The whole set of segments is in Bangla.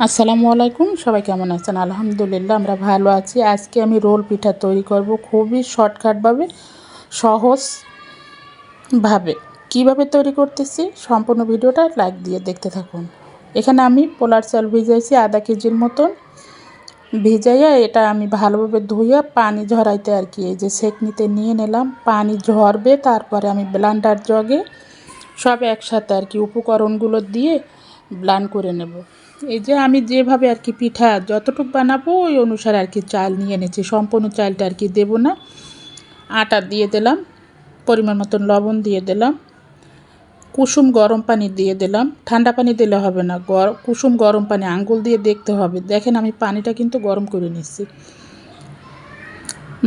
আসসালামু আলাইকুম, সবাই কেমন আছেন? আলহামদুলিল্লাহ আমরা ভালো আছি। আজকে আমি রোল পিঠা তৈরি করব খুবই শর্টকাটভাবে, সহজভাবে। কিভাবে তৈরি করতেছি সম্পূর্ণ ভিডিওটা লাইক দিয়ে দেখতে থাকুন। এখানে আমি পোলার চাল ভিজাইছি আধা কেজির মতন। ভিজাইয়া এটা আমি ভালোভাবে ধুইয়া পানি ঝরাইতে আর কি এই যে সেকনিতে নিয়ে নিলাম। পানি ঝরবে, তারপরে আমি ব্লেন্ডার জগে সব একসাথে আর কি উপকরণগুলো দিয়ে ব্লেন্ড করে নেব। এই যে আমি যেভাবে আর কি পিঠা যতটুকু বানাবো ওই অনুসারে আর কি চাল নিয়ে এনেছি। সম্পূর্ণ চালটা আর কি দেবো না। আটা দিয়ে দিলাম, পরিমাণ মতন লবণ দিয়ে দিলাম, কুসুম গরম পানি দিয়ে দিলাম। ঠান্ডা পানি দিলে হবে না, কুসুম গরম পানি আঙ্গুল দিয়ে দেখতে হবে। দেখেন আমি পানিটা কিন্তু গরম করে নিচ্ছি।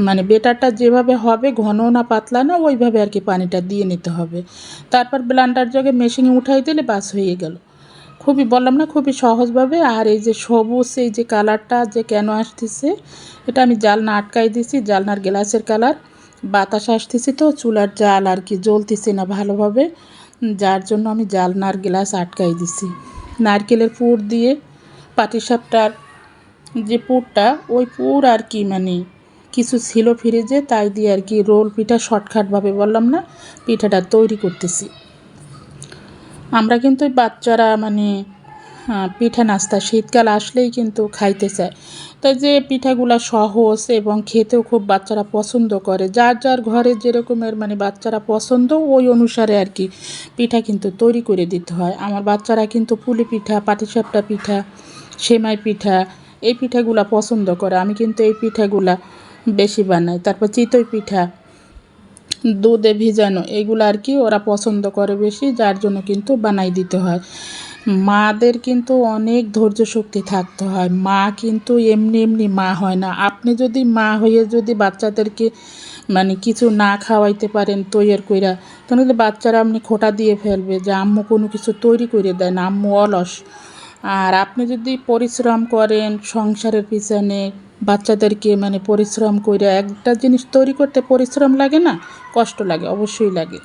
মানে বেটারটা যেভাবে হবে, ঘন না পাতলা না, ওইভাবে আর কি পানিটা দিয়ে নিতে হবে। তারপর ব্লেন্ডার জগে মেশিনে উঠাই দিলে বাস হয়ে গেল। খুবই বললাম না, খুবই সহজভাবে। আর এই যে সবুজ এই যে কালারটা যে কেন আসতেছে, এটা আমি জালনা আটকাই দিছি, জালনার গ্লাসের কালার। বাতাস আসতেছে তো চুলার জাল আর কি জ্বলতেছে না ভালোভাবে, যার জন্য আমি জালনার গ্লাস আটকাই দিছি। নারকেলের পুর দিয়ে পাটিসাপটার যে পুরটা, ওই পুর আর কি মানে কিছু ছিল ফ্রিজে, তাই দিয়ে আর কি রোল পিঠা শর্টকাটভাবে বললাম না পিঠাটা তৈরি করতেছি। আমরা কিন্তু বাচ্চারা মানে পিঠা নাস্তা শীতকাল আসলেই কিন্তু খাইতে চায়। তাই যে পিঠাগুলো সহজ এবং খেতেও খুব বাচ্চারা পছন্দ করে। যার যার ঘরে যেরকমের মানে বাচ্চারা পছন্দ ওই অনুসারে আর কি পিঠা কিন্তু তৈরি করে দিতে হয়। আমার বাচ্চারা কিন্তু পুলি পিঠা, পাটিসাপটা পিঠা, সেমাই পিঠা এই পিঠাগুলা পছন্দ করে। আমি কিন্তু এই পিঠাগুলা বেশি বানাই। তারপর চিতই পিঠা, দুধে ভিজানো, এগুলো আর কি ওরা পছন্দ করে বেশি, যার জন্য কিন্তু বানাই দিতে হয়। মাদের কিন্তু অনেক ধৈর্য শক্তি থাকতে হয়। মা কিন্তু এমনি এমনি মা হয় না। আপনি যদি মা হয়ে যদি বাচ্চাদেরকে মানে কিছু না খাওয়াইতে পারেন তৈরি কইরা, তাহলে বাচ্চারা আপনি খোঁটা দিয়ে ফেলবে যে আম্মু কোনো কিছু তৈরি করে দেয় না, আম্মু অলস। আর আপনি যদি পরিশ্রম করেন সংসারের পিছনে, বাচ্চাদেরকে মানে পরিশ্রম করে একটা জিনিস তৈরি করতে পরিশ্রম লাগে না, কষ্ট লাগে, অবশ্যই লাগে।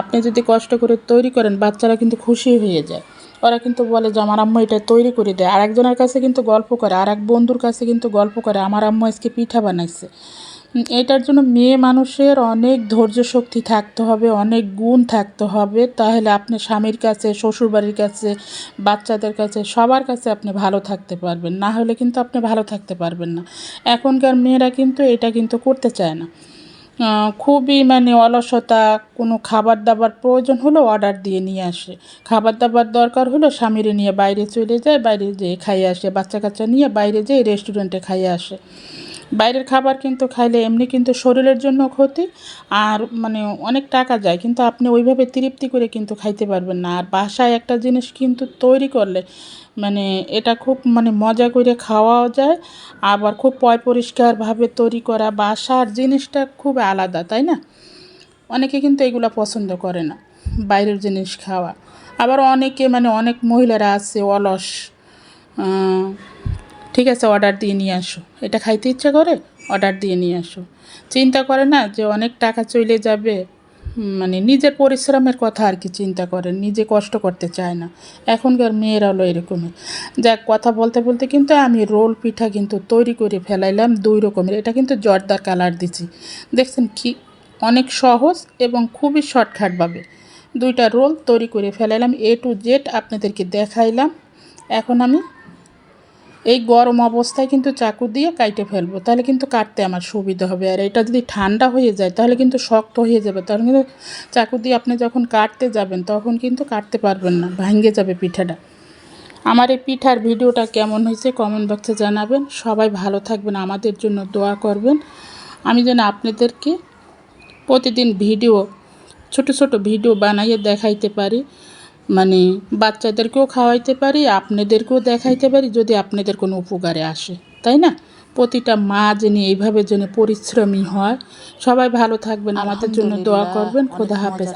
আপনি যদি কষ্ট করে তৈরি করেন বাচ্চারা কিন্তু খুশি হয়ে যায়। ওরা কিন্তু বলে যে আমার আম্মু এটা তৈরি করে দেয়। আর একজনের কাছে কিন্তু গল্প করে, আর এক বন্ধুর কাছে কিন্তু গল্প করে আমার আম্মু আজকে পিঠা বানাইছে। এটার জন্য মেয়ে মানুষের অনেক ধৈর্য শক্তি থাকতে হবে, অনেক গুণ থাকতে হবে। তাহলে আপনি স্বামীর কাছে, শ্বশুরবাড়ির কাছে, বাচ্চাদের কাছে, সবার কাছে আপনি ভালো থাকতে পারবেন। না হলে কিন্তু আপনি ভালো থাকতে পারবেন না। এখনকার মেয়েরা কিন্তু এটা কিন্তু করতে চায় না। খুবই মানে অলসতা। কোনো খাবার দাবার প্রয়োজন হলো অর্ডার দিয়ে নিয়ে আসে, খাবার দাবার দরকার হলো স্বামীরে নিয়ে বাইরে চলে যায়, বাইরে যেয়ে খাইয়ে আসে, বাচ্চা কাচ্চা নিয়ে বাইরে যেয়ে রেস্টুরেন্টে খাইয়ে আসে। বাইরের খাবার কিন্তু খাইলে এমনি কিন্তু শরীরের জন্য ক্ষতি, আর মানে অনেক টাকা যায়, কিন্তু আপনি ওইভাবে তৃপ্তি করে কিন্তু খাইতে পারবেন না। আর বাসায় একটা জিনিস কিন্তু তৈরি করলে মানে এটা খুব মানে মজা করে খাওয়াও যায়, আবার খুব পরিষ্কারভাবে তৈরি করা বাসার জিনিসটা খুব আলাদা, তাই না? অনেকে কিন্তু এগুলো পছন্দ করে না, বাইরের জিনিস খাওয়া। আবার অনেকে মানে অনেক মহিলারা আছে অলস, ঠিক আছে অর্ডার দিয়ে নিয়ে আসো, এটা খাইতে ইচ্ছা করে অর্ডার দিয়ে নিয়ে আসো। চিন্তা করে না যে অনেক টাকা চলে যাবে, মানে নিজের পরিশ্রমের কথা আর কি চিন্তা করে, নিজে কষ্ট করতে চায় না। এখনকার মেয়েরা হলো এরকমই। যাক, কথা বলতে বলতে কিন্তু আমি রোল পিঠা কিন্তু তৈরি করে ফেলাইলাম 2 রকমের। এটা কিন্তু জর্দার কালার দিছি, দেখছেন কি অনেক সহজ এবং খুবই শর্টকাটভাবে 2টা রোল তৈরি করে ফেলাইলাম। A to Z আপনাদেরকে দেখাইলাম। এখন আমি এই গরম অবস্থায় কিন্তু চাকু দিয়ে কাটে ফেলবো, তাহলে কিন্তু কাটতে আমার সুবিধা হবে। আর এটা যদি ঠান্ডা হয়ে যায় তাহলে কিন্তু শক্ত হয়ে যাবে, তাহলে কিন্তু চাকু দিয়ে আপনি যখন কাটতে যাবেন তখন কিন্তু কাটতে পারবেন না, ভেঙে যাবে পিঠাটা। আমার এই পিঠার ভিডিওটা কেমন হয়েছে কমেন্ট বক্সে জানাবেন। সবাই ভালো থাকবেন, আমাদের জন্য দোয়া করবেন। আমি যেন আপনাদেরকে প্রতিদিন ভিডিও, ছোট ছোট ভিডিও বানাইয়ে দেখাইতে পারি, মানে বাচ্চাদেরকেও খাওয়াইতে পারি, আপনাদেরকেও দেখাইতে পারি, যদি আপনাদের কোনো উপকারে আসে, তাই না? প্রতিটা মা যেন এইভাবে যেন পরিশ্রমী হয়। সবাই ভালো থাকবেন, আমাদের জন্য দোয়া করবেন। খোদা হাফেজ।